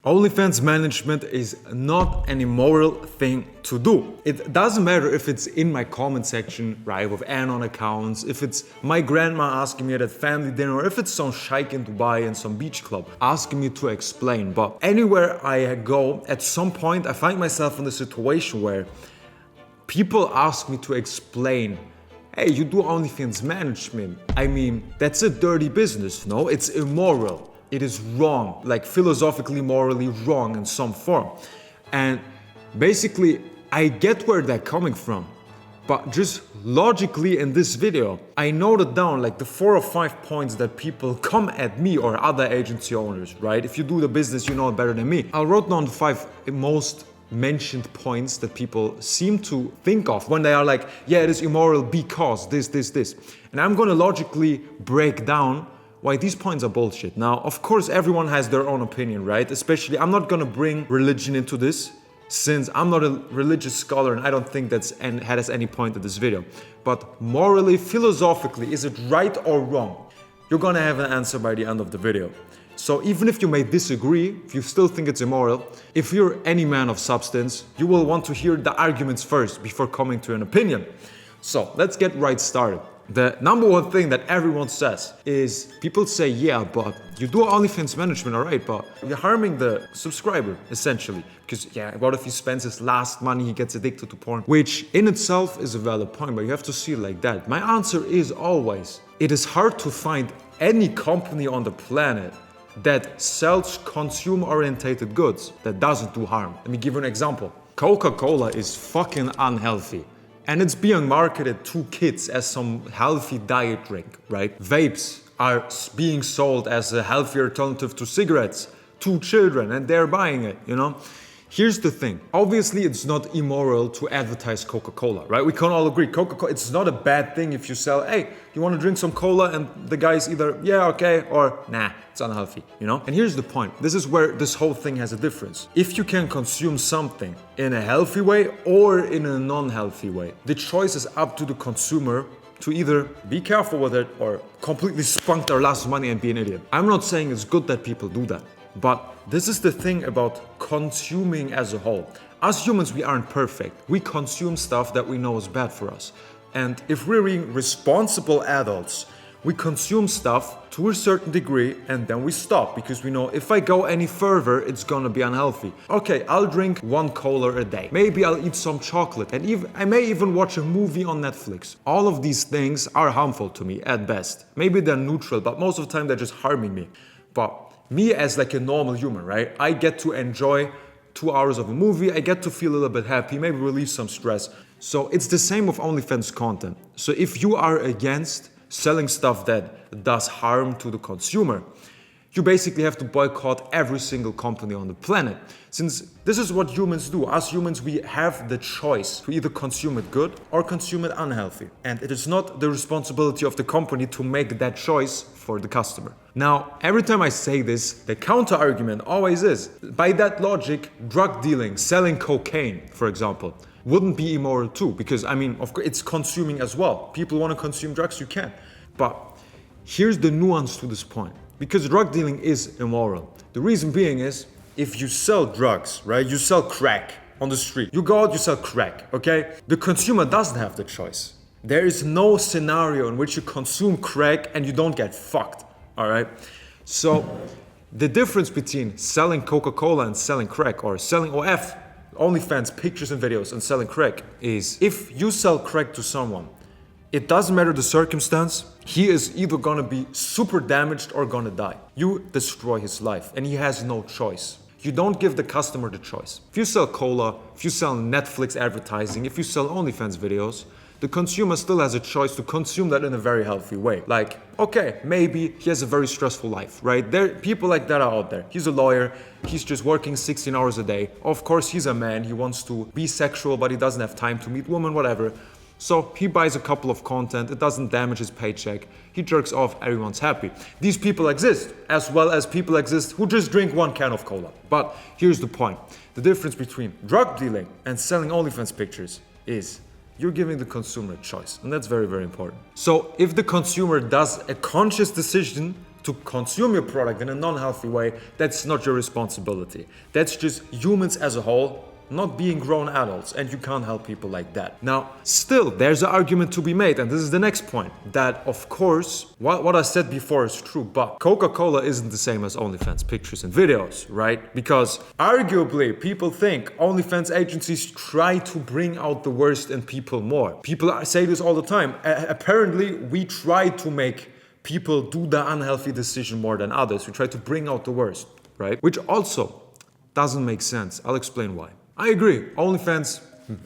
OnlyFans management is not an immoral thing to do. It doesn't matter if it's in my comment section, right, with anon accounts, if it's my grandma asking me at a family dinner, or if it's some sheikh in Dubai in some beach club asking me to explain. But anywhere I go, at some point I find myself in a situation where people ask me to explain, hey, you do OnlyFans management. I mean, that's a dirty business, no? It's immoral. It is wrong, like philosophically, morally wrong in some form. And basically, I get where they're coming from. But just logically in this video, I noted down like the 4 or 5 points that people come at me or other agency owners, right? If you do the business, you know it better than me. I wrote down the 5 most mentioned points that people seem to think of when they are like, yeah, it is immoral because this. And I'm gonna logically break down why these points are bullshit. Now, of course, everyone has their own opinion, right? Especially, I'm not gonna bring religion into this, since I'm not a religious scholar and I don't think has any point in this video. But morally, philosophically, is it right or wrong? You're gonna have an answer by the end of the video. So even if you may disagree, if you still think it's immoral, if you're any man of substance, you will want to hear the arguments first before coming to an opinion. So let's get right started. The number one thing that everyone says is, people say, yeah, but you do OnlyFans management, all right, but you're harming the subscriber, essentially. Because, yeah, what if he spends his last money, he gets addicted to porn? Which in itself is a valid point, but you have to see it like that. My answer is always, it is hard to find any company on the planet that sells consumer-orientated goods that doesn't do harm. Let me give you an example. Coca-Cola is fucking unhealthy. And it's being marketed to kids as some healthy diet drink, right? Vapes are being sold as a healthy alternative to cigarettes to children, and they're buying it, you know? Here's the thing. Obviously, it's not immoral to advertise Coca-Cola, right? We can all agree. Coca-Cola, it's not a bad thing if you sell, hey, you want to drink some cola? And the guy's either, yeah, okay, or nah, it's unhealthy, you know? And here's the point. This is where this whole thing has a difference. If you can consume something in a healthy way or in a non-healthy way, the choice is up to the consumer to either be careful with it or completely spunk their last money and be an idiot. I'm not saying it's good that people do that. But this is the thing about consuming as a whole. As humans, we aren't perfect. We consume stuff that we know is bad for us. And if we're being responsible adults, we consume stuff to a certain degree and then we stop because we know if I go any further, it's gonna be unhealthy. Okay, I'll drink 1 cola a day. Maybe I'll eat some chocolate and I may even watch a movie on Netflix. All of these things are harmful to me at best. Maybe they're neutral, but most of the time they're just harming me. But me as like a normal human, right? I get to enjoy 2 hours of a movie. I get to feel a little bit happy, maybe release some stress. So it's the same with OnlyFans content. So if you are against selling stuff that does harm to the consumer, you basically have to boycott every single company on the planet. Since this is what humans do. As humans, we have the choice to either consume it good or consume it unhealthy. And it is not the responsibility of the company to make that choice for the customer. Now, every time I say this, the counter argument always is, by that logic, drug dealing, selling cocaine, for example, wouldn't be immoral too. Because, I mean, of course, it's consuming as well. People want to consume drugs, you can. But here's the nuance to this point. Because drug dealing is immoral. The reason being is, if you sell drugs, right? You sell crack on the street. You go out, you sell crack, okay? The consumer doesn't have the choice. There is no scenario in which you consume crack and you don't get fucked, all right? So the difference between selling Coca-Cola and selling crack, or selling OF, OnlyFans, pictures and videos, and selling crack, is if you sell crack to someone, it doesn't matter the circumstance, he is either gonna be super damaged or gonna die. You destroy his life and he has no choice. You don't give the customer the choice. If you sell cola, if you sell Netflix advertising, if you sell OnlyFans videos, the consumer still has a choice to consume that in a very healthy way. Like, okay, maybe he has a very stressful life, right? People like that are out there. He's a lawyer, he's just working 16 hours a day. Of course, he's a man, he wants to be sexual, but he doesn't have time to meet women, whatever. So he buys a couple of content, it doesn't damage his paycheck, he jerks off, everyone's happy. These people exist, as well as people exist who just drink 1 can of cola. But here's the point. The difference between drug dealing and selling OnlyFans pictures is you're giving the consumer a choice. And that's very, very important. So if the consumer does a conscious decision to to consume your product in a non-healthy way, that's not your responsibility. That's just humans as a whole not being grown adults, and you can't help people like that. Now, still, there's an argument to be made, and this is the next point, that of course, what I said before is true, but Coca-Cola isn't the same as OnlyFans pictures and videos, right? Because arguably, people think OnlyFans agencies try to bring out the worst in people more. People say this all the time. Apparently, we try to make people do the unhealthy decision more than others. We try to bring out the worst, right? Which also doesn't make sense. I'll explain why. I agree. OnlyFans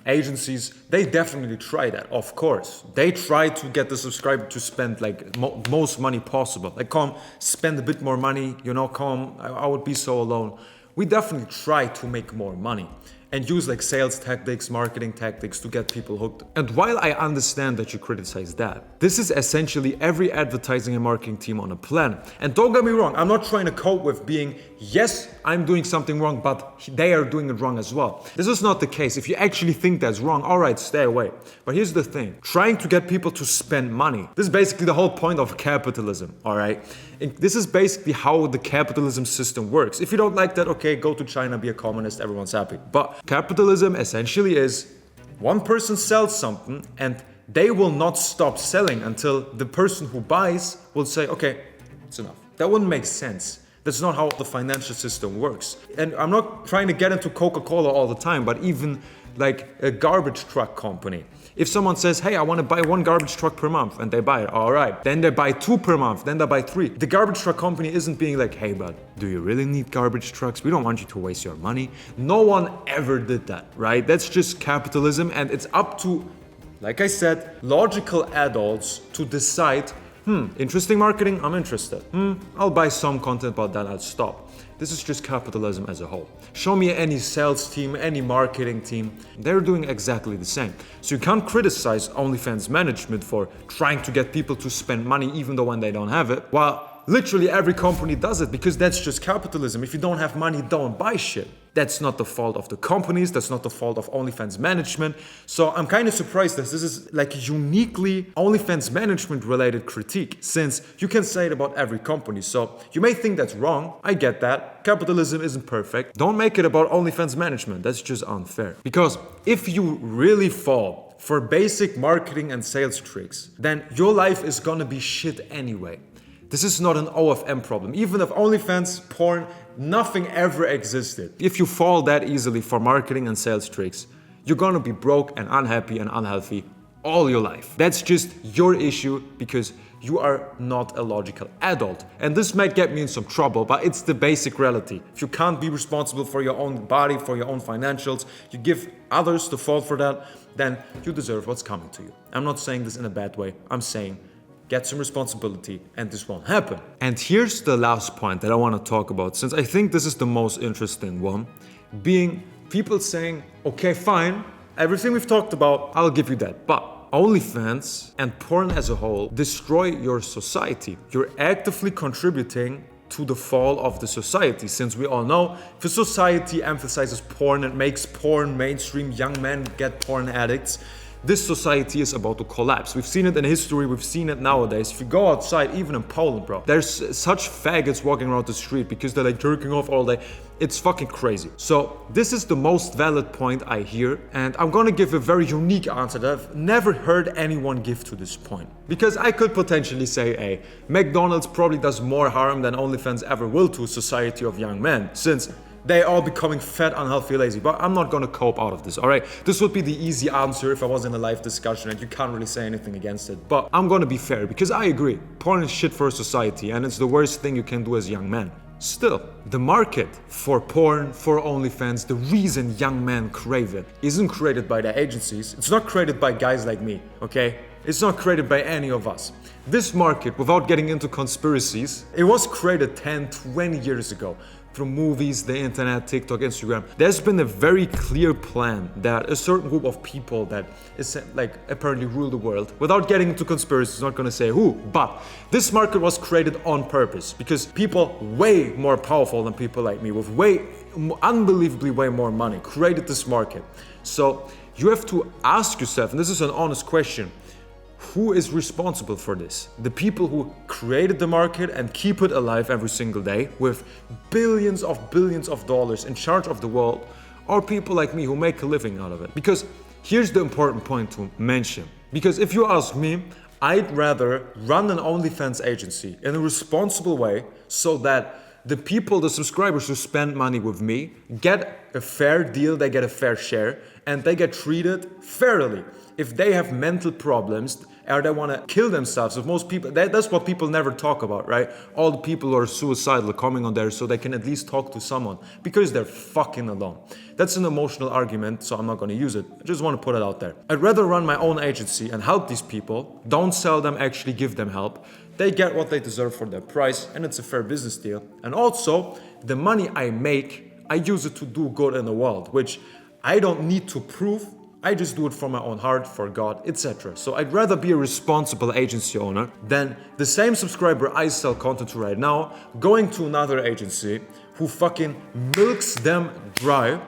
agencies, they definitely try that, of course. They try to get the subscriber to spend like most money possible. Like, come, spend a bit more money, you know, come, I would be so alone. We definitely try to make more money and use like sales tactics, marketing tactics to get people hooked. And while I understand that you criticize that, this is essentially every advertising and marketing team on a planet. And don't get me wrong, I'm not trying to cope with being, yes, I'm doing something wrong, but they are doing it wrong as well. This is not the case. If you actually think that's wrong, all right, stay away. But here's the thing, trying to get people to spend money. This is basically the whole point of capitalism, all right? And this is basically how the capitalism system works. If you don't like that, okay, go to China, be a communist, everyone's happy. But capitalism essentially is one person sells something and they will not stop selling until the person who buys will say, okay, it's enough. That wouldn't make sense. That's not how the financial system works. And I'm not trying to get into Coca-Cola all the time, but even like a garbage truck company. If someone says, hey, I want to buy 1 garbage truck per month, and they buy it, all right. Then they buy 2 per month, then they buy 3. The garbage truck company isn't being like, hey, bud, do you really need garbage trucks? We don't want you to waste your money. No one ever did that, right? That's just capitalism, and it's up to, like I said, logical adults to decide, interesting marketing, I'm interested. I'll buy some content, but then I'll stop. This is just capitalism as a whole. Show me any sales team, any marketing team, they're doing exactly the same. So you can't criticize OnlyFans management for trying to get people to spend money even though when they don't have it. Well, literally every company does it because that's just capitalism. If you don't have money, don't buy shit. That's not the fault of the companies, that's not the fault of OnlyFans management. So I'm kind of surprised that this is like a uniquely OnlyFans management related critique, since you can say it about every company. So you may think that's wrong, I get that. Capitalism isn't perfect. Don't make it about OnlyFans management, that's just unfair. Because if you really fall for basic marketing and sales tricks, then your life is gonna be shit anyway. This is not an OFM problem. Even if OnlyFans, porn, nothing ever existed. If you fall that easily for marketing and sales tricks, you're gonna be broke and unhappy and unhealthy all your life. That's just your issue because you are not a logical adult. And this might get me in some trouble, but it's the basic reality. If you can't be responsible for your own body, for your own financials, you give others the fault for that, then you deserve what's coming to you. I'm not saying this in a bad way. I'm saying get some responsibility and this won't happen. And here's the last point that I want to talk about, since I think this is the most interesting one, being people saying, okay, fine, everything we've talked about, I'll give you that. But OnlyFans and porn as a whole destroy your society. You're actively contributing to the fall of the society, since we all know if a society emphasizes porn and makes porn mainstream, young men get porn addicts, this society is about to collapse. We've seen it in history, we've seen it nowadays. If you go outside, even in Poland, bro, there's such faggots walking around the street because they're like jerking off all day. It's fucking crazy. So this is the most valid point I hear, and I'm gonna give a very unique answer that I've never heard anyone give to this point. Because I could potentially say, hey, McDonald's probably does more harm than OnlyFans ever will to a society of young men, since they are becoming fat, unhealthy, lazy. But I'm not gonna cope out of this, all right? This would be the easy answer if I was in a live discussion and you can't really say anything against it. But I'm gonna be fair because I agree. Porn is shit for society and it's the worst thing you can do as a young man. Still, the market for porn, for OnlyFans, the reason young men crave it isn't created by the agencies. It's not created by guys like me, okay? It's not created by any of us. This market, without getting into conspiracies, it was created 10, 20 years ago. Through movies, the internet, TikTok, Instagram. There's been a very clear plan that a certain group of people that is like apparently rule the world. Without getting into conspiracies, I'm not gonna say who, but this market was created on purpose because people way more powerful than people like me with unbelievably way more money created this market. So you have to ask yourself, and this is an honest question, who is responsible for this? The people who created the market and keep it alive every single day with billions of dollars in charge of the world, or people like me who make a living out of it? Because here's the important point to mention. Because if you ask me, I'd rather run an OnlyFans agency in a responsible way so that the people, the subscribers who spend money with me get a fair deal, they get a fair share, and they get treated fairly. If they have mental problems or they want to kill themselves, if most people, that's what people never talk about, right? All the people who are suicidal are coming on there so they can at least talk to someone because they're fucking alone. That's an emotional argument, so I'm not going to use it. I just want to put it out there. I'd rather run my own agency and help these people, don't sell them, actually give them help. They get what they deserve for their price, and it's a fair business deal. And also, the money I make, I use it to do good in the world, which I don't need to prove. I just do it from my own heart, for God, etc. So I'd rather be a responsible agency owner than the same subscriber I sell content to right now going to another agency who fucking milks them dry,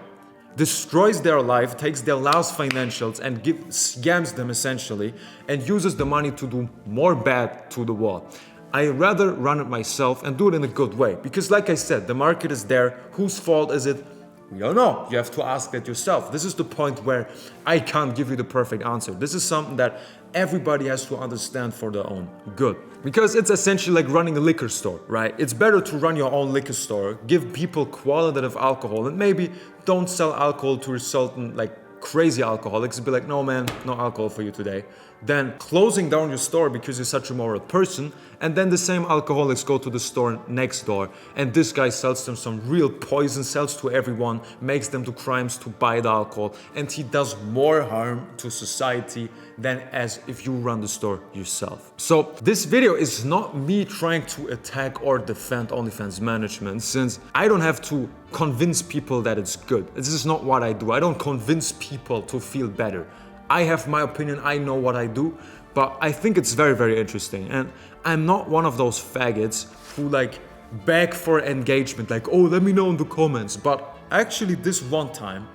destroys their life, takes their last financials and scams them essentially, and uses the money to do more bad to the world. I rather run it myself and do it in a good way. Because like I said, the market is there. Whose fault is it? We don't know. You have to ask that yourself. This is the point where I can't give you the perfect answer. This is something that everybody has to understand for their own good. Because it's essentially like running a liquor store, right? It's better to run your own liquor store, give people qualitative alcohol, and maybe don't sell alcohol to certain like crazy alcoholics and be like, no man, no alcohol for you today. Then closing down your store because you're such a moral person, and then the same alcoholics go to the store next door and this guy sells them some real poison, sells to everyone, makes them do crimes to buy the alcohol, and he does more harm to society than as if you run the store yourself. So this video is not me trying to attack or defend OnlyFans management, since I don't have to convince people that it's good. This is not what I do. I don't convince people to feel better. I have my opinion, I know what I do, but I think it's very, very interesting. And I'm not one of those faggots who like beg for engagement, like, oh, let me know in the comments. But actually this one time,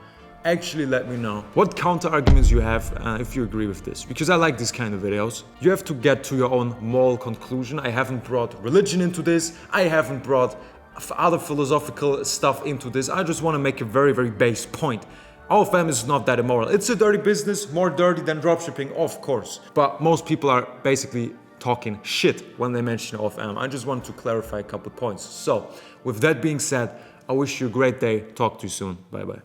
actually let me know what counter arguments you have if you agree with this, because I like these kind of videos. You have to get to your own moral conclusion. I haven't brought religion into this. I haven't brought other philosophical stuff into this. I just want to make a very, very base point. OnlyFans is not that immoral. It's a dirty business, more dirty than dropshipping, of course. But most people are basically talking shit when they mention OnlyFans. I just want to clarify a couple points. So, with that being said, I wish you a great day. Talk to you soon. Bye bye.